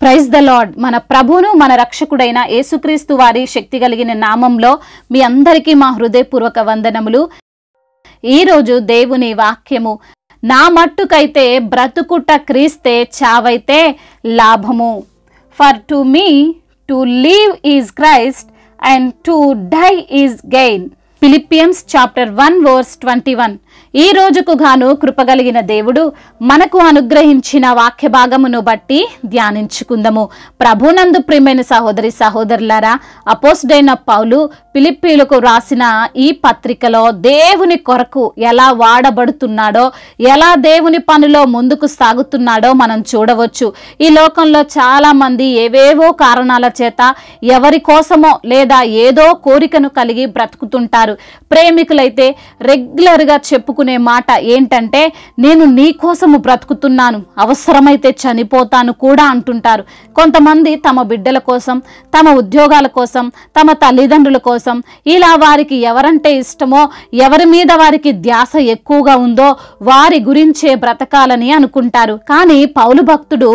Praise the lord. మన ప్రభువును మన రక్షకుడైన యేసుక్రీస్తు వారి శక్తి కలిగిన నామంలో మీ అందరికీ మా హృదయపూర్వక వందనములు. ఈరోజు దేవుని వాక్యము, నా మట్టుకైతే బ్రతుకుట క్రీస్తే, చావైతే లాభము. For to me to live is Christ and to die is gain. Philippians chapter 1:21. ఈ రోజుకు గాను కృపగలిగిన దేవుడు మనకు అనుగ్రహించిన వాక్య భాగమును బట్టి ధ్యానించుకుందాము. ప్రభునందు ప్రియమైన సహోదరి సహోదరులారా, అపోస్తలుడైన పౌలు ఫిలిప్పీలకు రాసిన ఈ పత్రికలో దేవుని కొరకు ఎలా వాడబడుతున్నాడో, ఎలా దేవుని పనిలో ముందుకు సాగుతున్నాడో మనం చూడవచ్చు. ఈ లోకంలో చాలా మంది ఏవేవో కారణాల చేత ఎవరి కోసమో లేదా ఏదో కోరికను కలిగి బ్రతుకుతుంటారు. ప్రేమికులైతే రెగ్యులర్గా చెప్పుకునే మాట ఏంటంటే, నేను నీ కోసము బ్రతుకుతున్నాను, అవసరమైతే చనిపోతాను కూడా అంటుంటారు. కొంతమంది తమ బిడ్డల కోసం, తమ ఉద్యోగాల కోసం, తమ తల్లిదండ్రుల కోసం, ఇలా వారికి ఎవరంటే ఇష్టమో, ఎవరి మీద వారికి ధ్యాస ఎక్కువగా ఉందో వారి గురించే బ్రతకాలని అనుకుంటారు. కానీ పౌలు భక్తుడు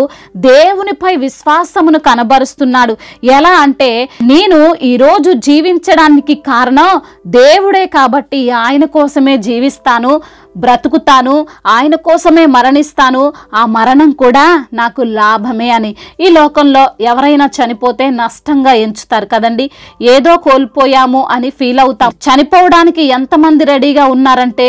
దేవునిపై విశ్వాసమును కనబరుస్తున్నాడు. ఎలా అంటే, నేను ఈరోజు జీవించడానికి కారణం దేవుడే కాబట్టి ఆయన కోసమే జీవిస్తాను, బ్రతుకుతాను, ఆయన కోసమే మరణిస్తాను, ఆ మరణం కూడా నాకు లాభమే అని. ఈ లోకంలో ఎవరైనా చనిపోతే నష్టంగా ఎంచుతారు కదండి. ఏదో కోల్పోయాము అని ఫీల్ అవుతాం. చనిపోవడానికి ఎంతమంది రెడీగా ఉన్నారంటే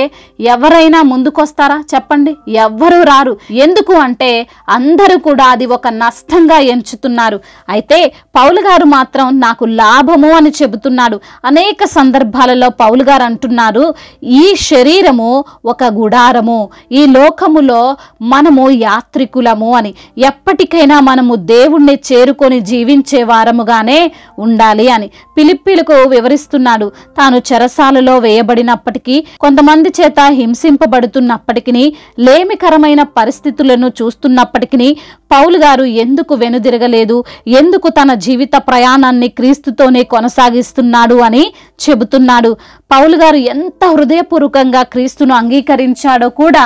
ఎవరైనా ముందుకొస్తారా చెప్పండి? ఎవ్వరూ రారు. ఎందుకు అంటే అందరూ కూడా అది ఒక నష్టంగా ఎంచుతున్నారు. అయితే పౌలు గారు మాత్రం నాకు లాభము అని చెబుతున్నాడు. అనేక సందర్భాలలో పౌలు గారు అంటున్నారు, ఈ శరీరము ఒక గుడారము, ఈ లోకములో మనము యాత్రికులము అని. ఎప్పటికైనా మనము దేవుణ్ణి చేరుకొని జీవించే వారముగానే ఉండాలి అని ఫిలిప్పీలకు వివరిస్తున్నాడు. తాను చెరసాలలో వేయబడినప్పటికీ, కొంతమంది చేత హింసింపబడుతున్నప్పటికీ, లేమికరమైన పరిస్థితులను చూస్తున్నప్పటికీ పౌలు గారు ఎందుకు వెనుదిరగలేదు, ఎందుకు తన జీవిత ప్రయాణాన్ని క్రీస్తుతోనే కొనసాగిస్తున్నాడు అని చెబుతున్నాడు. పౌలు గారు ఎంత హృదయపూర్వకంగా క్రీస్తును అంగీకరించాడో కూడా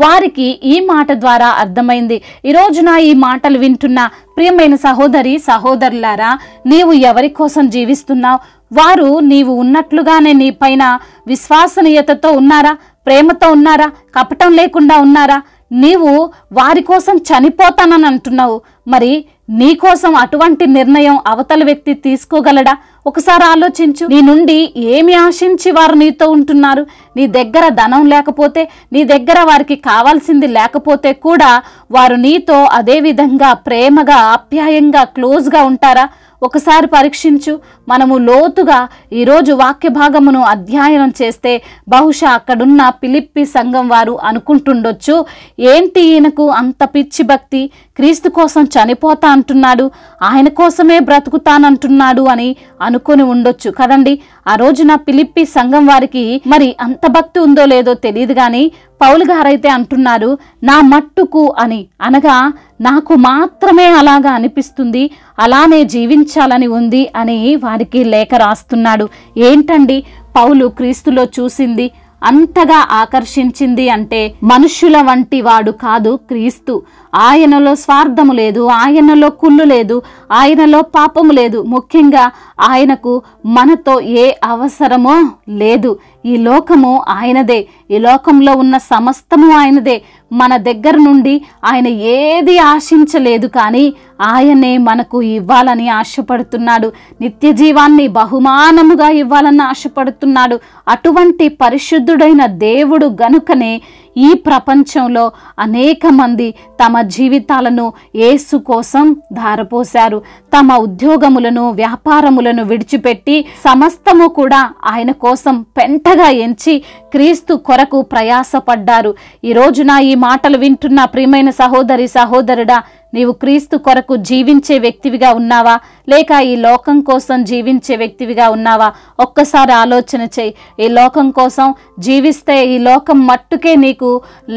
వారికి ఈ మాట ద్వారా అర్థమైంది. ఈ రోజున ఈ మాటలు వింటున్న ప్రియమైన సహోదరి సహోదరులారా, నీవు ఎవరి కోసం జీవిస్తున్నావు? వారు నీవు ఉన్నట్లుగానే నీ పైన విశ్వసనీయతతో ఉన్నారా? ప్రేమతో ఉన్నారా? కపటం లేకుండా ఉన్నారా? నీవు వారి కోసం చనిపోతానని అంటున్నావు. మరి నీ కోసం అటువంటి నిర్ణయం అవతల వ్యక్తి తీసుకోగలడా? ఒకసారి ఆలోచించు. నీ నుండి ఏమి ఆశించి వారు నీతో ఉంటున్నారు? నీ దగ్గర ధనం లేకపోతే, నీ దగ్గర వారికి కావాల్సింది లేకపోతే కూడా వారు నీతో అదే విధంగా ప్రేమగా, ఆప్యాయంగా, క్లోజ్గా ఉంటారా? ఒకసారి పరీక్షించు. మనము లోతుగా ఈరోజు వాక్య భాగమును అధ్యయనం చేస్తే బహుశా అక్కడున్న ఫిలిప్పీ సంఘం వారు అనుకుంటుండొచ్చు, ఏంటి ఈయనకు అంత పిచ్చి భక్తి, క్రీస్తు కోసం చనిపోతా అంటున్నాడు, ఆయన కోసమే బ్రతుకుతానంటున్నాడు అని అనుకొని ఉండొచ్చు కదండి. ఆ రోజున ఫిలిప్పీ సంఘం వారికి మరి అంత భక్తి ఉందో లేదో తెలియదు. కానీ పౌలు గారైతే అంటున్నారు, నా మట్టుకు అని, అనగా నాకు మాత్రమే అలాగా అనిపిస్తుంది, అలానే జీవించాలని ఉంది అని వారికి లేఖ రాస్తున్నాడు. ఏంటండి పౌలు క్రీస్తులో చూసింది, అంతగా ఆకర్షించింది అంటే, మనుష్యుల వంటి వాడు కాదు క్రీస్తు. ఆయనలో స్వార్థము లేదు, ఆయనలో కుళ్ళు లేదు, ఆయనలో పాపము లేదు. ముఖ్యంగా ఆయనకు మనతో ఏ అవసరమో లేదు. ఈ లోకము ఆయనదే, ఈ లోకంలో ఉన్న సమస్తము ఆయనదే. మన దగ్గర నుండి ఆయన ఏది ఆశించలేదు, కానీ ఆయనే మనకు ఇవ్వాలని ఆశపడుతున్నాడు. నిత్య జీవాన్ని బహుమానముగా ఇవ్వాలని ఆశపడుతున్నాడు. అటువంటి పరిశుద్ధుడైన దేవుడు గనుకనే ఈ ప్రపంచంలో అనేక మంది తమ జీవితాలను యేసు కోసం ధారపోశారు. తమ ఉద్యోగములను, వ్యాపారములను విడిచిపెట్టి సమస్తము కూడా ఆయన కోసం పెంటగా ఎంచి క్రీస్తు కొరకు ప్రయాసపడ్డారు. ఈ రోజున ఈ మాటలు వింటున్న ప్రియమైన సహోదరి సహోదరుడా, నీవు క్రీస్తు కొరకు జీవించే వ్యక్తివిగా ఉన్నావా? లేక ఈ లోకం కోసం జీవించే వ్యక్తివిగా ఉన్నావా? ఒక్కసారి ఆలోచన చేయి. ఈ లోకం కోసం జీవిస్తే ఈ లోకం మట్టుకే నీకు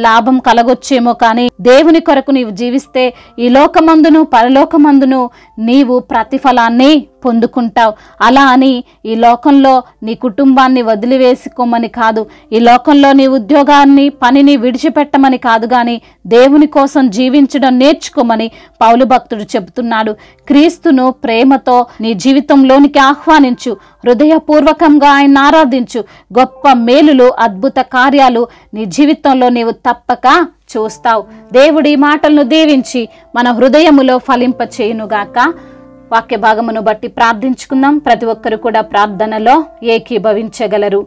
లాభం కలగొచ్చేమో, కానీ దేవుని కొరకు నీవు జీవిస్తే ఈ లోకమందును పరలోకమందును నీవు ప్రతిఫలాన్ని పొందుకుంటావు. అలా అని ఈ లోకంలో నీ కుటుంబాన్ని వదిలివేసుకోమని కాదు, ఈ లోకంలో నీ ఉద్యోగాన్ని పనిని విడిచిపెట్టమని కాదు, కానీ దేవుని కోసం జీవించడం నేర్చుకోమని పౌలు భక్తుడు చెబుతున్నాడు. క్రీస్తును ప్రేమతో నీ జీవితంలోనికి ఆహ్వానించు, హృదయపూర్వకంగా ఆయన ఆరాధించు. గొప్ప మేలులు, అద్భుత కార్యాలు నీ జీవితంలో నీవు తప్పక చూస్తావు. దేవుడి మాటలను దీవించి మన హృదయములో ఫలింప చేయునుగాక. వాక్య భాగమును బట్టి ప్రార్థించుకుందాం. ప్రతి ఒక్కరు కూడా ప్రార్థనలో ఏకీభవించగలరు.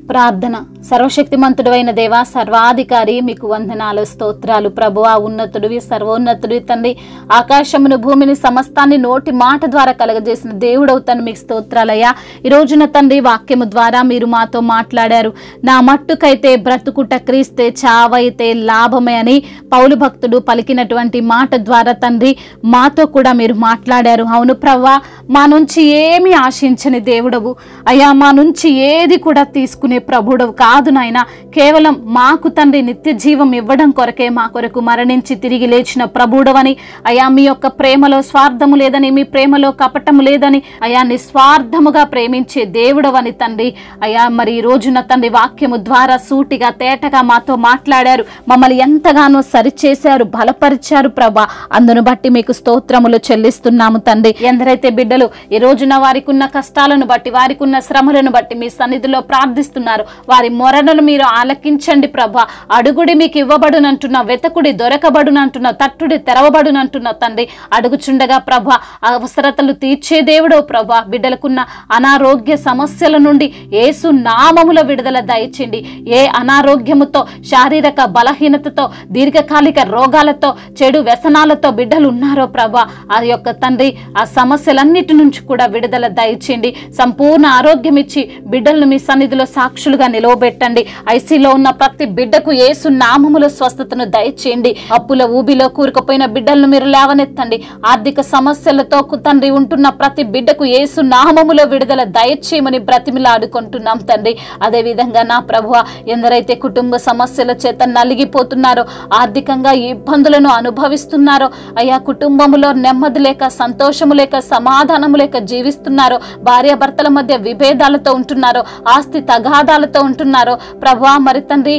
ప్రార్థన. సర్వశక్తిమంతుడైన దేవా, సర్వాధికారి, మీకు వందనాలు, స్తోత్రాలు. ప్రభువా, ఉన్నతుడివి, సర్వోన్నతుడివి తండ్రి. ఆకాశమును భూమిని సమస్తాన్ని నోటి మాట ద్వారా కలగజేసిన దేవుడవుతాను, మీకు స్తోత్రాలయ్యా. ఈ రోజున తండ్రి వాక్యము ద్వారా మీరు మాతో మాట్లాడారు. నా మట్టుకైతే బ్రతుకుట క్రీస్తే, చావైతే లాభమే అని పౌలు భక్తుడు పలికినటువంటి మాట ద్వారా తండ్రి మాతో కూడా మీరు మాట్లాడారు. అవును ప్రభువా, మా నుంచి ఏమి ఆశించని దేవుడవు అయ్యా, మా నుంచి ఏది కూడా తీసుకునే ప్రభుడవు కాదు నాయన. కేవలం మాకు తండ్రి నిత్య జీవం ఇవ్వడం కొరకే మా కొరకు మరణించి తిరిగి లేచిన ప్రభుడవని అయా, మీ యొక్క ప్రేమలో స్వార్థము లేదని, మీ ప్రేమలో కపటము లేదని అయా, నిస్వార్థముగా ప్రేమించే దేవుడవని తండ్రి అయా, మరి ఈ రోజున తండ్రి వాక్యము ద్వారా సూటిగా తేటగా మాతో మాట్లాడారు. మమ్మల్ని ఎంతగానో సరిచేశారు, బలపరిచారు ప్రభా. అందును బట్టి మీకు స్తోత్రములు చెల్లిస్తున్నాము తండ్రి. ఎందరైతే బిడ్డలు ఈ రోజున వారికి ఉన్న కష్టాలను బట్టి, వారికి ఉన్న శ్రమలను బట్టి మీ సన్నిధిలో ప్రార్థిస్తున్నారు, వారి మొరలను మీరు ఆలకించండి ప్రభా. అడుగుడి మీకు ఇవ్వబడునంటున్నా, వెతకుడి దొరకబడునంటున్నా, తట్టుడి తెరవబడునంటున్నా తండ్రి. అడుగుచుండగా ప్రభా అవసరతలు తీర్చే దేవుడో ప్రభా. బిడ్డలకున్న అనారోగ్య సమస్యల నుండి యేసు నామముల విడుదల దయచేయండి. ఏ అనారోగ్యముతో, శారీరక బలహీనతతో, దీర్ఘకాలిక రోగాలతో, చెడు వ్యసనాలతో బిడ్డలు ఉన్నారో ప్రభా, ఆ యొక్క తండ్రి ఆ సమస్యలన్నిటి నుంచి కూడా విడుదల దయచేయండి. సంపూర్ణ ఆరోగ్యం ఇచ్చి బిడ్డలను మీ సన్నిధిలో సాక్షులుగా నిలవబెట్టండి. ఐసీలో ఉన్న ప్రతి బిడ్డకు యేసు నామములో స్వస్థతను దయచేయండి. అప్పుల ఊబిలో కూరుకుపోయిన బిడ్డలను మీరు లేవనెత్తండి. ఆర్థిక సమస్యలతో తండ్రి ఉంటున్న ప్రతి బిడ్డకు యేసు నామములో విడుదల దయచేయమని బ్రతిమిలాడుకుంటున్నాం తండ్రి. అదే విధంగా నా ప్రభువా, ఎందరైతే కుటుంబ సమస్యల చేత నలిగిపోతున్నారో, ఆర్థికంగా ఇబ్బందులను అనుభవిస్తున్నారో అయ్యా, కుటుంబములో నెమ్మది లేక, సంతోషము లేక, సమాధానము లేక జీవిస్తున్నారో, భార్యాభర్తల మధ్య విభేదాలతో ఉంటున్నారో, ఆస్తి తగాదాలతో ఉంటున్నారో ప్రభా, మరి తండ్రి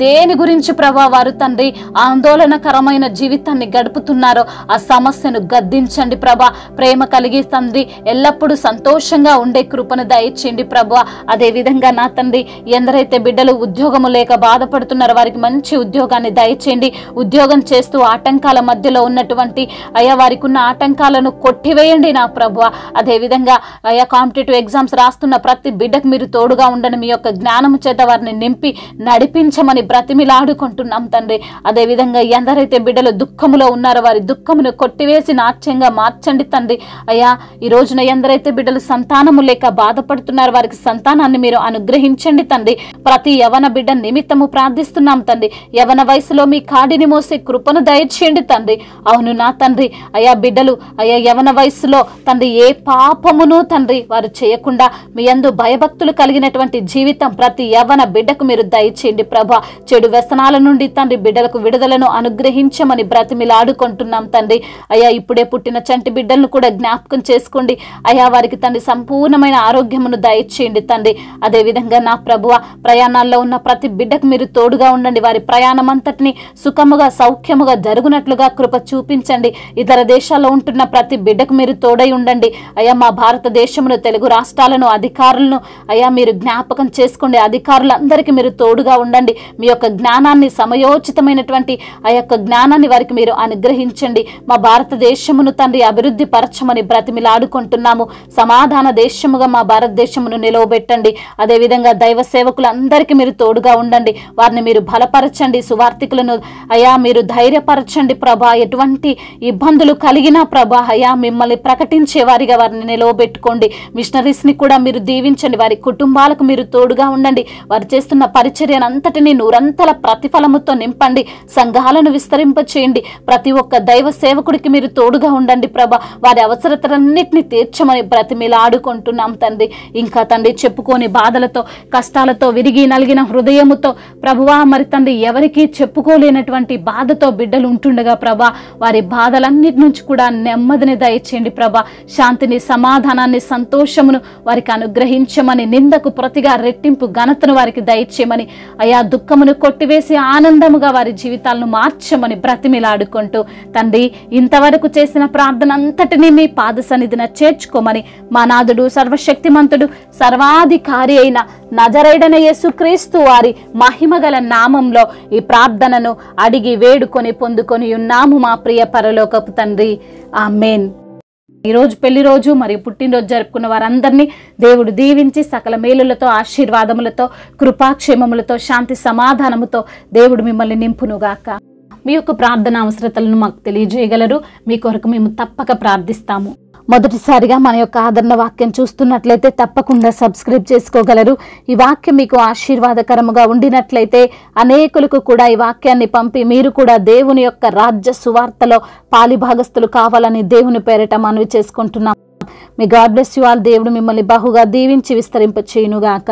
దేని గురించి ప్రభా వారు తండ్రి ఆందోళనకరమైన జీవితాన్ని గడుపుతున్నారో ఆ సమస్యను గద్దించండి ప్రభా. ప్రేమ కలిగి తండ్రి ఎల్లప్పుడూ సంతోషంగా ఉండే కృపను దయచేయండి ప్రభా. అదే విధంగా నా తండ్రి ఎందరైతే బిడ్డలు ఉద్యోగము లేక బాధపడుతున్నారో వారికి మంచి ఉద్యోగాన్ని దయచేయండి. ఉద్యోగం చేస్తూ ఆటంకాల మధ్యలో ఉన్నటువంటి అయ్యా, వారికి ఉన్న ఆటంకాలను కొట్టివేయండి నా ప్రభా. అదే విధంగా అయ్యా, కాంపిటేటివ్ ఎగ్జామ్స్ రాస్తున్న ప్రతి బిడ్డకు మీరు తోడుగా ఉండని, మీ యొక్క జ్ఞానము చేత వారిని నింపి నడిపించమని బ్రతిమిలాడుకుంటున్నాం తండ్రి. అదే విధంగా ఎందరైతే బిడ్డలు దుఃఖములో ఉన్నారో వారి దుఃఖమును కొట్టివేసి నాట్యంగా మార్చండి తండ్రి. అయ్యా, ఈ రోజున ఎందరైతే బిడ్డలు సంతానము లేక బాధపడుతున్నారో వారికి సంతానాన్ని మీరు అనుగ్రహించండి తండ్రి. ప్రతి యవన బిడ్డ నిమిత్తము ప్రార్థిస్తున్నాం తండ్రి. యవన వయసులో మీ కాడిని మోసే కృపను దయచేయండి తండ్రి. అవును నా తండ్రి అయ్యా, బిడ్డలు అయ్యా యవన వయసులో తండ్రి ఏ పాపమును తండ్రి వారు చేయకుండా మీ యందు భయభక్తులు కలిగినటువంటి జీవితం ప్రతి యవన బిడ్డకు మీరు దయచేయండి ప్రభా. చెడు వ్యసనాల నుండి తండ్రి బిడ్డలకు విడుదలను అనుగ్రహించమని బ్రతిమిలాడుకుంటున్నాం తండ్రి. అయ్యా, ఇప్పుడే పుట్టిన చంటి బిడ్డలను కూడా జ్ఞాపకం చేసుకోండి అయ్యా. వారికి తండ్రి సంపూర్ణమైన ఆరోగ్యమును దయచేయండి తండ్రి. అదే విధంగా నా ప్రభువ, ప్రయాణాల్లో ఉన్న ప్రతి బిడ్డకు మీరు తోడుగా ఉండండి. వారి ప్రయాణం అంతటిని సుఖముగా సౌఖ్యముగా జరుగునట్లుగా కృప చూపించండి. ఇతర దేశాల్లో ఉంటున్న ప్రతి బిడ్డకు మీరు తోడై ఉండండి అయ్యా. మా భారతదేశమును, తెలుగు రాష్ట్రాలను, అధికారులను అయ్యా మీరు జ్ఞాపకం చేసుకోండి. అధికారులందరికీ మీరు తోడుగా ఉండండి. మీ యొక్క జ్ఞానాన్ని, సమయోచితమైనటువంటి ఆ యొక్క జ్ఞానాన్ని వారికి మీరు అనుగ్రహించండి. మా భారతదేశమును తండ్రి అభివృద్ధి పరచమని బ్రతిమిలాడుకుంటున్నాము. సమాధాన దేశముగా మా భారతదేశమును నిలవబెట్టండి. అదేవిధంగా దైవ సేవకులందరికీ మీరు తోడుగా ఉండండి. వారిని మీరు బలపరచండి. సువార్థికులను అయ్యా మీరు ధైర్యపరచండి ప్రభా. ఎటువంటి ఇబ్బందులు కలిగినా ప్రభా అయ్యా మిమ్మల్ని ప్రకటించే వారిగా వారిని నిలవబెట్టుకోండి. మిషనరీస్ ని కూడా మీరు దీవించండి. వారి కుటుంబాలకు మీరు తోడు తోడుగా ఉండండి. వారు చేస్తున్న పరిచర్యనంతటినీ నూరంతల ప్రతిఫలముతో నింపండి. సంఘాలను విస్తరింపచేయండి. ప్రతి ఒక్క దైవ సేవకుడికి మీరు తోడుగా ఉండండి ప్రభా. వారి అవసరతలన్నిటిని తీర్చమని బ్రతిమిలాడుకుంటున్నాం తండ్రి. ఇంకా తండ్రి చెప్పుకోని బాధలతో కష్టాలతో విరిగి నలిగిన హృదయముతో ప్రభువా మరి తండ్రి ఎవరికీ చెప్పుకోలేనటువంటి బాధతో బిడ్డలు ఉంటుండగా ప్రభా వారి బాధలన్నిటి నుంచి కూడా నెమ్మదిని దయచేయండి ప్రభా. శాంతిని, సమాధానాన్ని, సంతోషమును వారికి అనుగ్రహించమని, నిందకు ప్రతిగా రెట్టింపు ఘనతను వారికి దయచేయమని, అయా దుఃఖమును కొట్టివేసి ఆనందముగా వారి జీవితాలను మార్చమని బ్రతిమిలాడుకుంటూ తండ్రి ఇంతవరకు చేసిన ప్రార్థన అంతటినీ మీ పాద సన్నిధిన చేర్చుకోమని మా నాథుడు సర్వశక్తిమంతుడు సర్వాధికారి అయిన నజరేయుడైన యేసుక్రీస్తు వారి మహిమగల నామంలో ఈ ప్రార్థనను అడిగి వేడుకొని పొందుకొని ఉన్నాము మా ప్రియ పరలోకపు తండ్రి. ఆమేన్. ఈరోజు పెళ్లి రోజు మరియు పుట్టినరోజు జరుపుకున్న వారందరినీ దేవుడు దీవించి సకల మేలులతో, ఆశీర్వాదములతో, కృపాక్షేమములతో, శాంతి సమాధానముతో దేవుడు మిమ్మల్ని నింపునుగాక. మీ యొక్క ప్రార్థన అవసరతలను మాకు తెలియజేయగలరు. మీ కొరకు మేము తప్పక ప్రార్థిస్తాము. మొదటిసారిగా మన యొక్క ఆదరణ వాక్యం చూస్తున్నట్లయితే తప్పకుండా సబ్స్క్రైబ్ చేసుకోగలరు. ఈ వాక్యం మీకు ఆశీర్వాదకరముగా ఉండినట్లయితే అనేకులకు కూడా ఈ వాక్యాన్ని పంపి మీరు కూడా దేవుని యొక్క రాజ్య సువార్తలో పాలిభాగస్తులు కావాలని దేవుని పేరిట మనవి చేసుకుంటున్నాం. మీ గాడ్ బ్లెస్ యు ఆల్. దేవుడు మిమ్మల్ని బహుగా దీవించి విస్తరింపచేయునుగాక.